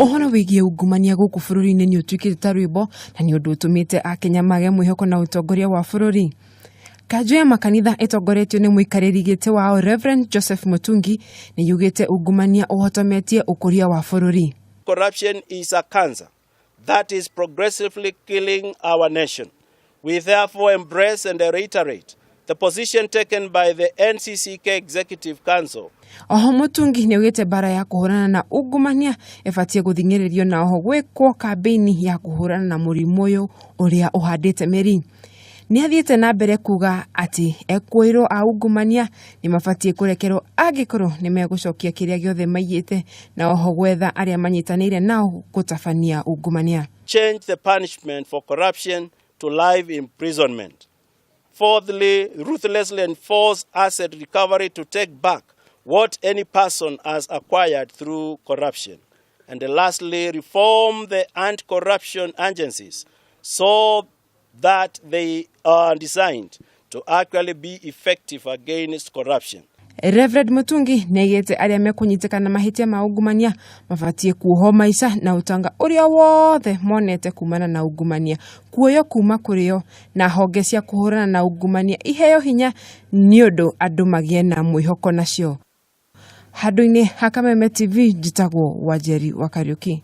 Ohoro wigie ungumania guku bururi-ini ni utuikite ta rwimbo na ni undu utumite Akenya mage mwihoko na utongoria wa bururi. Kanjũ ya makanitha itongoretio ni muikariri giti wao Reverend Joseph Mutungi ni yugite ungumania uhotometie ukuria wa bururi. Corruption is a cancer that is progressively killing our nation. We therefore embrace and reiterate the position taken by the NCCK Executive Council. Oho Mutungi ni ugite bara ya kuhurana na ungumania efatie guthingiririo na oho gwikwo kampeni ya kuhurana na murimu uyu uria uhandite meri. Ni athiete na mbere kuga ati ekwiro a ungumania ni mafatie kurekerwo angikorwo ni megucokia kiria giothe maiyite na oho gwetha aria manyitanire nao gutabania ungumania. Change the punishment for corruption to life imprisonment. Fourthly, ruthlessly enforce asset recovery to take back what any person has acquired through corruption. And lastly, reform the anti-corruption agencies so that they are designed to actually be effective against corruption. Reverend Mutungi negete aria mekunyitikana na mahitia ma ungumania mafatie kuoho maisha na utanga uria wothe monete kumana na ungumania kuoyo kuma kurio na honge cia kuhurana na ungumania iheo hinya ni undu andu magie na mwihoko nacio. Handu-ini ha Kameme TV njitagwo Wanjeri wa Kariuki.